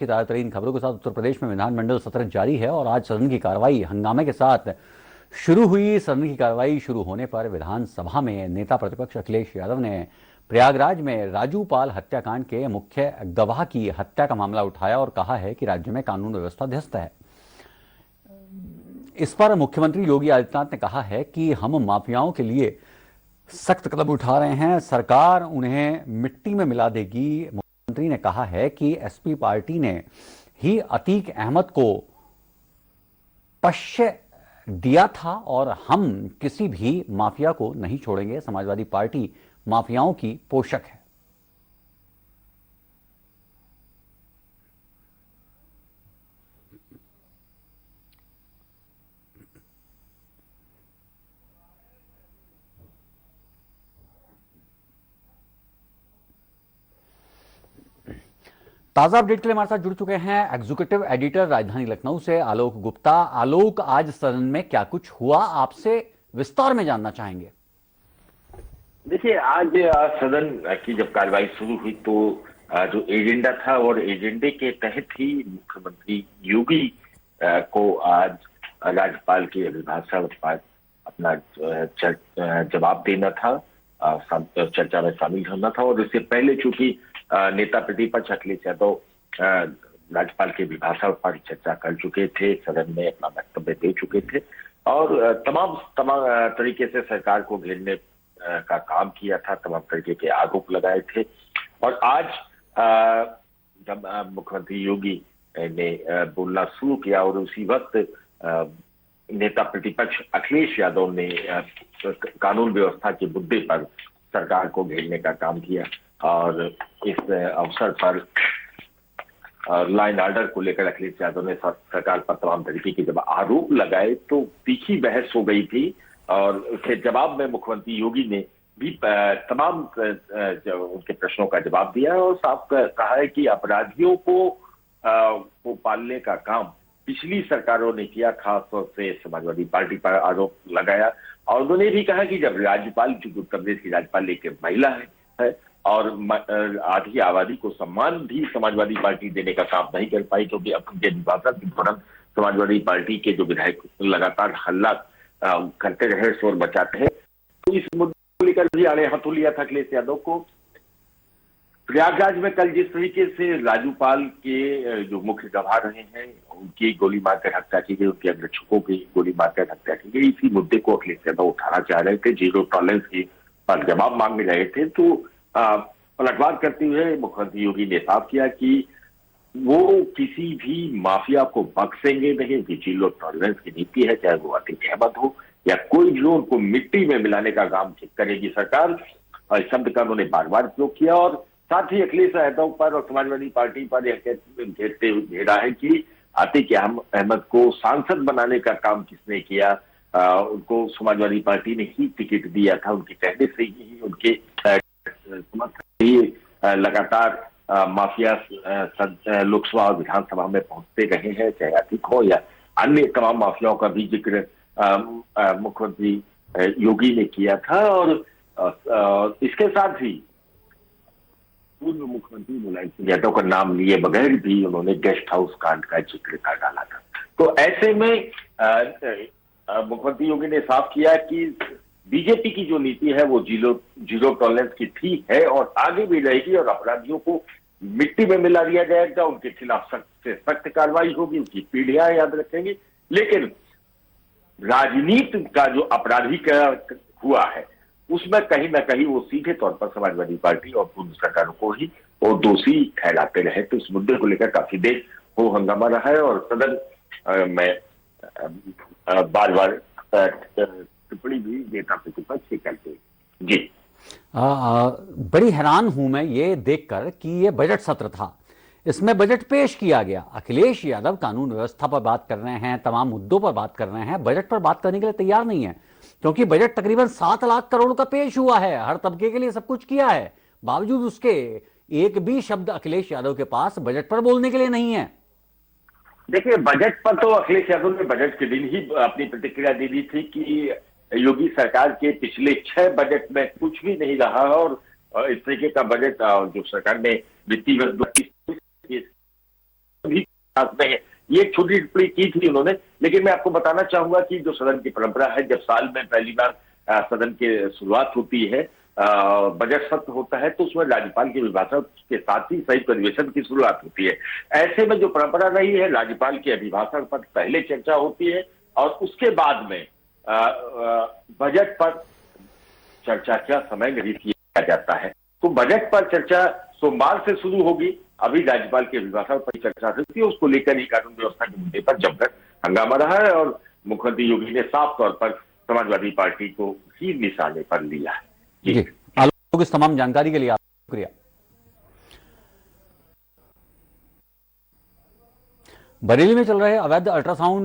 की ताजा तरीन खबरों के साथ उत्तर प्रदेश में विधानमंडल सत्र जारी है और आज सदन की कार्रवाई हंगामे के साथ शुरू हुई। सदन की कार्रवाई शुरू होने पर विधानसभा में नेता प्रतिपक्ष अखिलेश यादव ने प्रयागराज में राजू पाल हत्याकांड के मुख्य गवाह की हत्या का मामला उठाया और कहा है कि राज्य में कानून व्यवस्था ध्वस्त है। इस पर मुख्यमंत्री योगी आदित्यनाथ ने कहा है कि हम माफियाओं के लिए सख्त कदम उठा रहे हैं, सरकार उन्हें मिट्टी में मिला देगी। मुख्यमंत्री ने कहा है कि एसपी पार्टी ने ही अतीक अहमद को पश्य दिया था और हम किसी भी माफिया को नहीं छोड़ेंगे। समाजवादी पार्टी माफियाओं की पोषक है। ताजा अपडेट के लिए हमारे साथ जुड़ चुके हैं एग्जीक्यूटिव एडिटर राजधानी लखनऊ से आलोक गुप्ता। आलोक, आज सदन में क्या कुछ हुआ, आपसे विस्तार में जानना चाहेंगे। देखिए, आज सदन की जब कार्रवाई शुरू हुई तो जो एजेंडा था और एजेंडे के तहत ही मुख्यमंत्री योगी को आज राज्यपाल के अभिभाषण पर अपना जवाब देना था, चर्चा में शामिल होना था। और इससे पहले चूंकि नेता प्रतिपक्ष अखिलेश यादव राज्यपाल के अभिभाषण पर चर्चा कर चुके थे, सदन में अपना वक्तव्य दे चुके थे और तमाम तरीके से सरकार को घेरने का काम किया था, तमाम तरीके के आरोप लगाए थे। और आज जब मुख्यमंत्री योगी ने बोलना शुरू किया और उसी वक्त नेता प्रतिपक्ष अखिलेश यादव ने कानून व्यवस्था के मुद्दे पर सरकार को घेरने का काम किया और इस अवसर पर लॉ एंड ऑर्डर को लेकर अखिलेश यादव ने सरकार पर तमाम तरीके के जब आरोप लगाए तो तीखी बहस हो गई थी। और उसके जवाब में मुख्यमंत्री योगी ने भी तमाम उनके प्रश्नों का जवाब दिया और साफ कहा है कि अपराधियों को पालने का काम पिछली सरकारों ने किया, खासतौर से समाजवादी पार्टी पर आरोप लगाया। और उन्होंने भी कहा कि जब राज्यपाल, चूंकि उत्तर प्रदेश की राज्यपाल एक महिला है और आधी आबादी को सम्मान भी समाजवादी पार्टी देने का काम नहीं कर पाई, क्योंकि अपने निर्वाचन के दौरान समाजवादी पार्टी के जो विधायक लगातार हल्ला करते रहे, शोर मचाते हैं, तो इस मुद्दे को लेकर भी आड़े हाथों लिया था अखिलेश यादव को। प्रयागराज में कल जिस तरीके से राजूपाल के जो मुख्य गवाह रहे हैं उनकी गोली मारकर हत्या की गई, उनके अंगरक्षकों की गोली मारकर हत्या की गई, इसी मुद्दे को अखिलेश यादव उठाना चाह रहे थे, जीरो टॉलरेंस की पर जवाब मांग रहे थे। तो पलटवार करते हुए मुख्यमंत्री योगी ने साफ किया कि वो किसी भी माफिया को बख्शेंगे नहीं, उनकी जीरो टॉलरेंस की नीति है, चाहे वो अतीक अहमद हो या कोई भी हो, उनको मिट्टी में मिलाने का काम करेगी सरकार। और इस शब्द का उन्होंने बार बार उपयोग किया और साथ ही अखिलेश यादव पर और समाजवादी पार्टी पर यह घेरा है कि अतीक अहमद को सांसद बनाने का काम किसने किया। उनको समाजवादी पार्टी ने ही टिकट दिया था, उनके कहने से ही उनके लगातार माफिया लोकसभा और विधानसभा में पहुंचते रहे हैं, चाहे अतीक हो या अन्य तमाम माफियाओं का भी जिक्र मुख्यमंत्री योगी ने किया था। और इसके साथ ही पूर्व मुख्यमंत्री मुलायम सिंह यादव का नाम लिए बगैर भी उन्होंने गेस्ट हाउस कांड का जिक्र कर डाला था। तो ऐसे में मुख्यमंत्री योगी ने साफ किया कि बीजेपी की जो नीति है वो जीरो टॉलरेंस की थी, है और आगे भी रहेगी और अपराधियों को मिट्टी में मिला दिया जाएगा, उनके खिलाफ सख्त से सख्त कार्रवाई होगी, उनकी पीढ़ियां याद रखेंगी। लेकिन राजनीति का जो अपराधीकरण हुआ है उसमें कहीं ना कहीं वो सीधे तौर पर समाजवादी पार्टी और पूर्व सरकारों को ही वो दोषी ठहराते रहे। तो इस मुद्दे को लेकर काफी देर हो हंगामा रहा है और सदन में बार बार टिप्पणी भी नेता प्रतिपक्ष से करते। जी बड़ी हैरान हूं मैं ये देखकर कि ये बजट सत्र था, इसमें बजट पेश किया गया, अखिलेश यादव कानून व्यवस्था पर बात कर रहे हैं, तमाम मुद्दों पर बात कर रहे हैं, बजट पर बात करने के लिए तैयार नहीं है, क्योंकि बजट तकरीबन 7 लाख करोड़ का पेश हुआ है, हर तबके के लिए सब कुछ किया है, बावजूद उसके एक भी शब्द अखिलेश यादव के पास बजट पर बोलने के लिए नहीं है। देखिए, बजट पर तो अखिलेश यादव ने बजट के दिन ही अपनी प्रतिक्रिया दे दी थी कि योगी सरकार के पिछले 6 बजट में कुछ भी नहीं रहा और इस तरीके का बजट जो सरकार ने वित्तीय वर्ष भी साथ में है। ये एक छोटी टिप्पणी की थी उन्होंने, लेकिन मैं आपको बताना चाहूंगा कि जो सदन की परंपरा है, जब साल में पहली बार सदन की शुरुआत होती है, बजट सत्र होता है, तो उसमें राज्यपाल के अभिभाषण के साथ ही संयुक्त अधिवेशन की शुरुआत होती है। ऐसे में जो परंपरा रही है, राज्यपाल के अभिभाषण पर पहले चर्चा होती है और उसके बाद में बजट पर चर्चा का समय निर्धारित किया जाता है। तो बजट पर चर्चा सोमवार से शुरू होगी। अभी राज्यपाल के अभिभाषण पर चर्चा हुई थी, उसको लेकर ही कानून व्यवस्था के मुद्दे पर जमकर हंगामा रहा है और मुख्यमंत्री योगी ने साफ तौर पर समाजवादी पार्टी को ही निशाने पर लिया है। जी, आलोक, इस तमाम जानकारी के लिए आपका शुक्रिया। बरेली में चल रहे अवैध अल्ट्रासाउंड